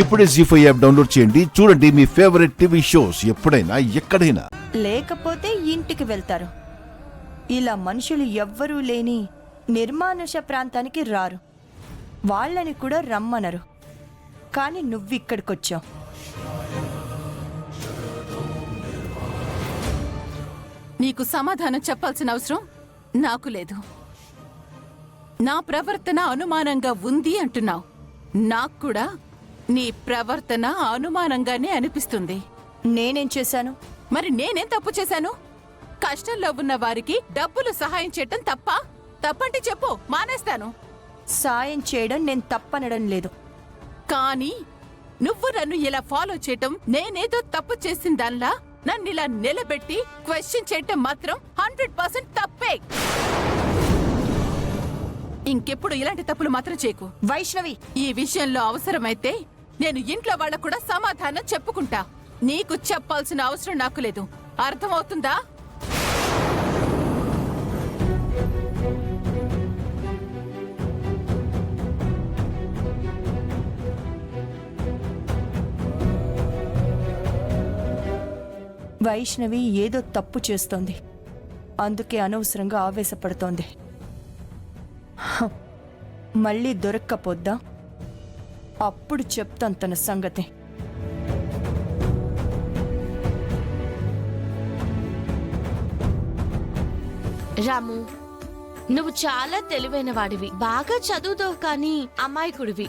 ఇప్పుడే జీ5 app download చేయండి. చూడండి మీ ఫేవరెట్ టీవీ షోస్ ఎప్పుడైనా ఎక్కడైనా. లేకపోతే ఇంటికి వెళ్తారు. ఇలా మనుషులు ఎవ్వరూ లేని నిర్మానుష ప్రాంతానికి రారు. వాళ్ళని కూడా రమ్మనరు. కానీ నువ్విక్కడికొచ్చావు. నీకు సమాధానం చెప్పాల్సిన అవసరం నాకు లేదు. నా ప్రవర్తన అనుమానంగా ఉంది అంటున్నావు. నాకు కూడా నీ ప్రవర్తన అనుమానంగానే అనిపిస్తుంది. నేనేం చేశాను? మరి నేనేం తప్పు చేశాను? కష్టంలో ఉన్న వారికి డబ్బులు సహాయం చేయటం తప్ప? తప్పంటే చెప్పు, మానేస్తాను. సాయం చేయడం నేను తప్పనడం లేదు. కానీ నువ్వు నన్ను ఇలా ఫాలో చేయటం నేనేదో తప్పు చేసిన దానిలా నన్ను ఇలా నిలబెట్టి క్వశ్చన్ చేయటం మాత్రం 100% తప్పే. ఇంకెప్పుడు ఇలాంటి తప్పులు మాత్రం చేయకు. వైష్ణవి, ఈ విషయంలో అవసరమైతే నేను ఇంట్లో వాళ్ళకు కూడా సమాధానం చెప్పుకుంటా. నీకు చెప్పాల్సిన అవసరం నాకు లేదు. అర్థమవుతుందా? వైష్ణవి ఏదో తప్పు చేస్తోంది. అందుకే అనవసరంగా ఆవేశపడుతోంది. మళ్ళీ దొరక్కపోద్దా? అప్పుడు చెప్తాను తన సంగతి. రాము, నువ్వు చాలా తెలివైన వాడివి. బాగా చదువుతావు కానీ అమాయకుడివి.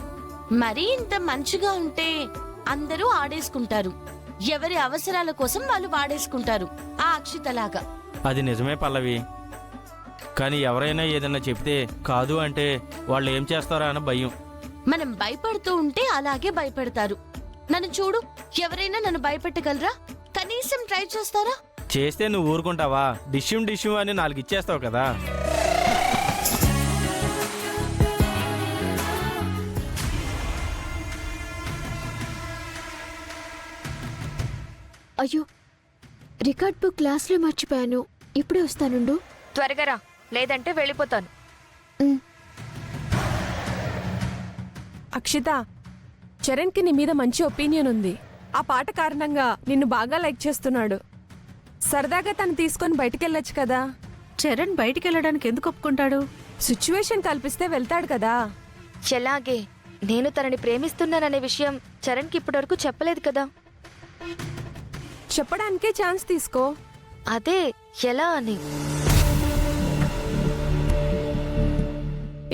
మరీ ఇంత మంచిగా ఉంటే అందరూ ఆడేసుకుంటారు. ఎవరి అవసరాల కోసం వాళ్ళు వాడేసుకుంటారు. ఆ అక్షితలాగా. అది నిజమే పల్లవి. కానీ ఎవరైనా ఏదన్నా చెప్తే కాదు అంటే వాళ్ళు ఏం చేస్తారా అని భయం. మనం భయపడుతూ ఉంటే అలాగే భయపెడతారు. నన్ను చూడు, ఎవరైనా నన్ను భయపెట్టగలరా? కనీసం ట్రై చేస్తారా? చేస్తే నువ్వు ఊరుకుంటావా? డిష్యూమ్ అని 4 ఇచ్చేస్తావు కదా. అయ్యో, రికార్డ్ బుక్ క్లాస్లో మర్చిపోయాను. ఇప్పుడే వస్తానుండు. త్వరగా రా, లేదంటే వెళ్ళిపోతాను. అక్షిత, చరణ్కి నీ మీద మంచి ఒపీనియన్ ఉంది. ఆ పాట కారణంగా నిన్ను బాగా లైక్ చేస్తున్నాడు. సరదాగా తను తీసుకొని బయటికెళ్ళొచ్చు కదా. చరణ్ బయటికెళ్ళడానికి ఎందుకు ఒప్పుకుంటాడు? సిచ్యువేషన్ కల్పిస్తే వెళ్తాడు కదా. ఎలాగే నేను తనని ప్రేమిస్తున్నాననే విషయం చరణ్కి ఇప్పటివరకు చెప్పలేదు కదా. చెప్పడానికే ఛాన్స్ తీసుకో. అదే ఎలా అని.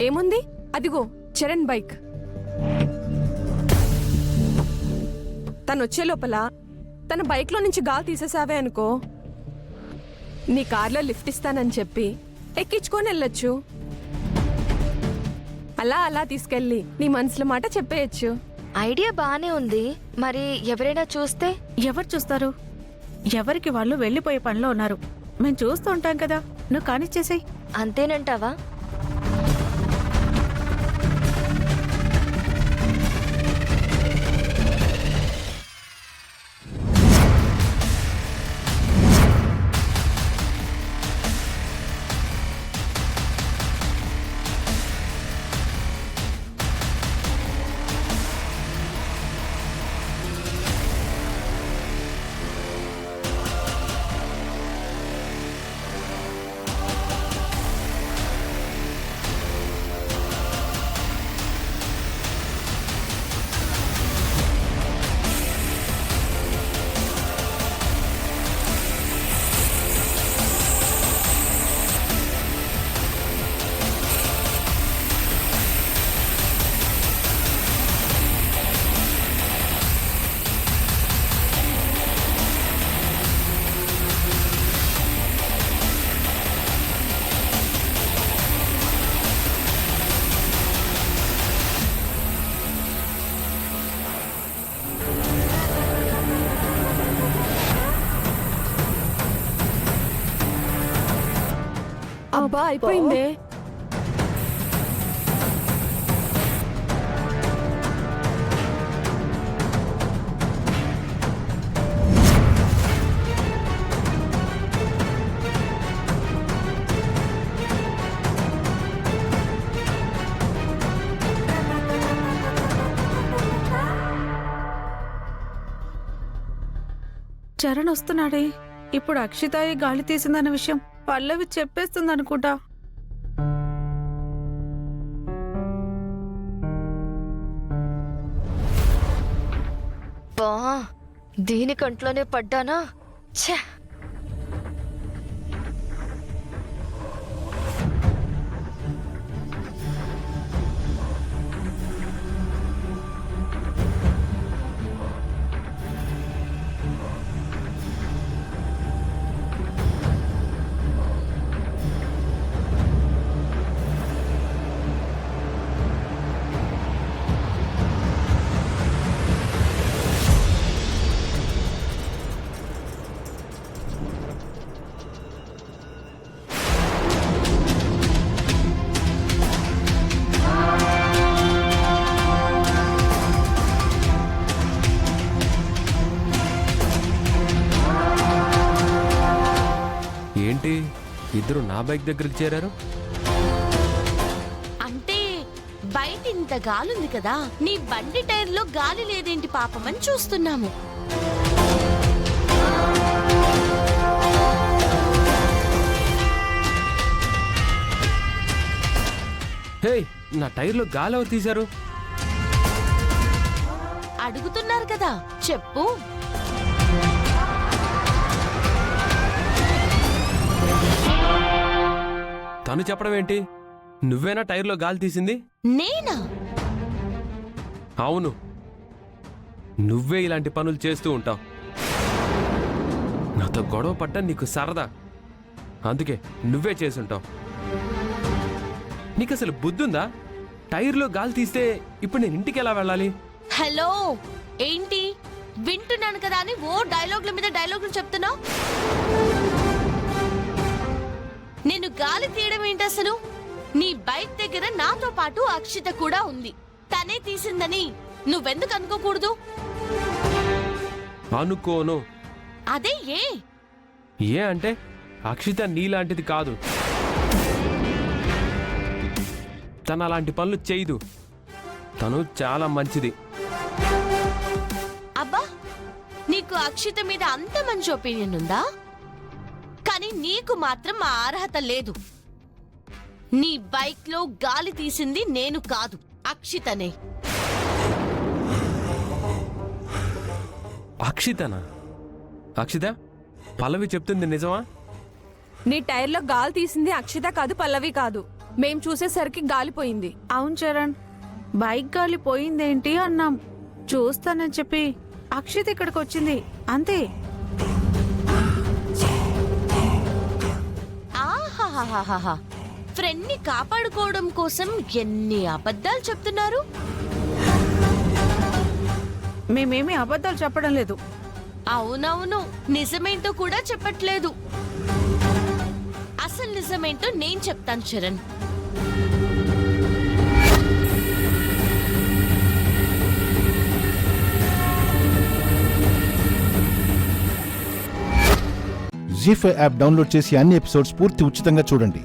ఏముంది, అదిగో చరణ్ బైక్. తను వచ్చే లోపల తన బైక్లో నుంచి గాలి తీసేసావే అనుకో, నీ కార్లో లిఫ్ట్ ఇస్తానని చెప్పి ఎక్కించుకొని వెళ్ళొచ్చు. అలా అలా తీసుకెళ్ళి నీ మనసులో మాట చెప్పేయచ్చు. ఐడియా బానే ఉంది. మరి ఎవరైనా చూస్తే? ఎవరు చూస్తారు? ఎవరికి వాళ్ళు వెళ్ళిపోయే పనిలో ఉన్నారు. మేము చూస్తూ ఉంటాం కదా. నువ్వు కానిచ్చేసేయ్. అంతేనంటావా? అబ్బా, అయిపోయిందే. చరణ్ వస్తున్నాడే. ఇప్పుడు అక్షితాయి గాలి తీసిందన్న విషయం పల్లవి చెప్పేస్తుంది అనుకుంటా. బా దీని కంట్లోనే పడ్డానా. ఛే! ఏంటి ఇద్దరు నా బైక్ దగ్గరికి చేరారు? అంటే బయట ఇంత గాలుంది కదా, నీ బండి టైర్లో గాలి లేదేంటి పాపమని చూస్తున్నాము. హే, నా టైర్లో గాలి ఎవరు తీశారు? అడుగుతున్నారు కదా, చెప్పు. తను చెప్పడం ఏంటి? నువ్వేనా టైర్లో గాలి తీసింది? నేనా? అవును, నువ్వే ఇలాంటి పనులు చేస్తూ ఉంటావు. నాతో గొడవ పడ్డా నీకు సరదా, అందుకే నువ్వే చేసుంటావు. నీకు అసలు బుద్ధుందా? టైర్లో గాలి తీస్తే ఇప్పుడు నేను ఇంటికి ఎలా వెళ్ళాలి? హలో, ఏంటి వింటున్నాను కదా అని ఓ డైలాగుల మీద డైలాగులు చెప్తున్నావు? నేను గాలి తీయడం ఏంటి అసలు? నీ బైక్ దగ్గర నాతో పాటు అక్షిత కూడా ఉంది. తనే తీసిందని నువ్వెందుకు అనుకోకూడదు? అనుకోను. అదే ఏ ఏ అంటే అక్షిత నీలాంటిది కాదు. తను అలాంటి పనులు చేయదు. తను చాలా మంచిది. అబ్బా, నీకు అక్షిత మీద అంత మంచి ఒపీనియన్ ఉందా? కానీ నీకు మాత్రం ఆ అర్హత లేదు. నీ బైక్ లో గాలి తీసింది నేను కాదు, అక్షితనే. అక్షితనా? అక్షిత, పల్లవి చెప్తుంది నిజమా? నీ టైర్లో గాలి తీసింది అక్షిత కాదు, పల్లవి కాదు. మేం చూసేసరికి గాలిపోయింది. అవును చరణ్, బైక్ గాలి పోయిందేంటి అన్నాం. చూస్తానని చెప్పి అక్షిత్ ఇక్కడికి వచ్చింది, అంతే. ఆహాహాహాహా, ఫ్రెండ్ ని కాపాడుకోవడం కోసం ఎన్ని అబద్ధాలు చెప్తున్నారు. మేమేమి అబద్ధాలు చెప్పడం లేదు. అవునవును, నిజమేంటో కూడా చెప్పట్లేదు. అసలు నిజమేంటో నేను చెప్తాను చరణ్. జీ5 యాప్ డౌన్లోడ్ చేసి అన్ని ఎపిసోడ్స్ పూర్తి ఉచితంగా చూడండి.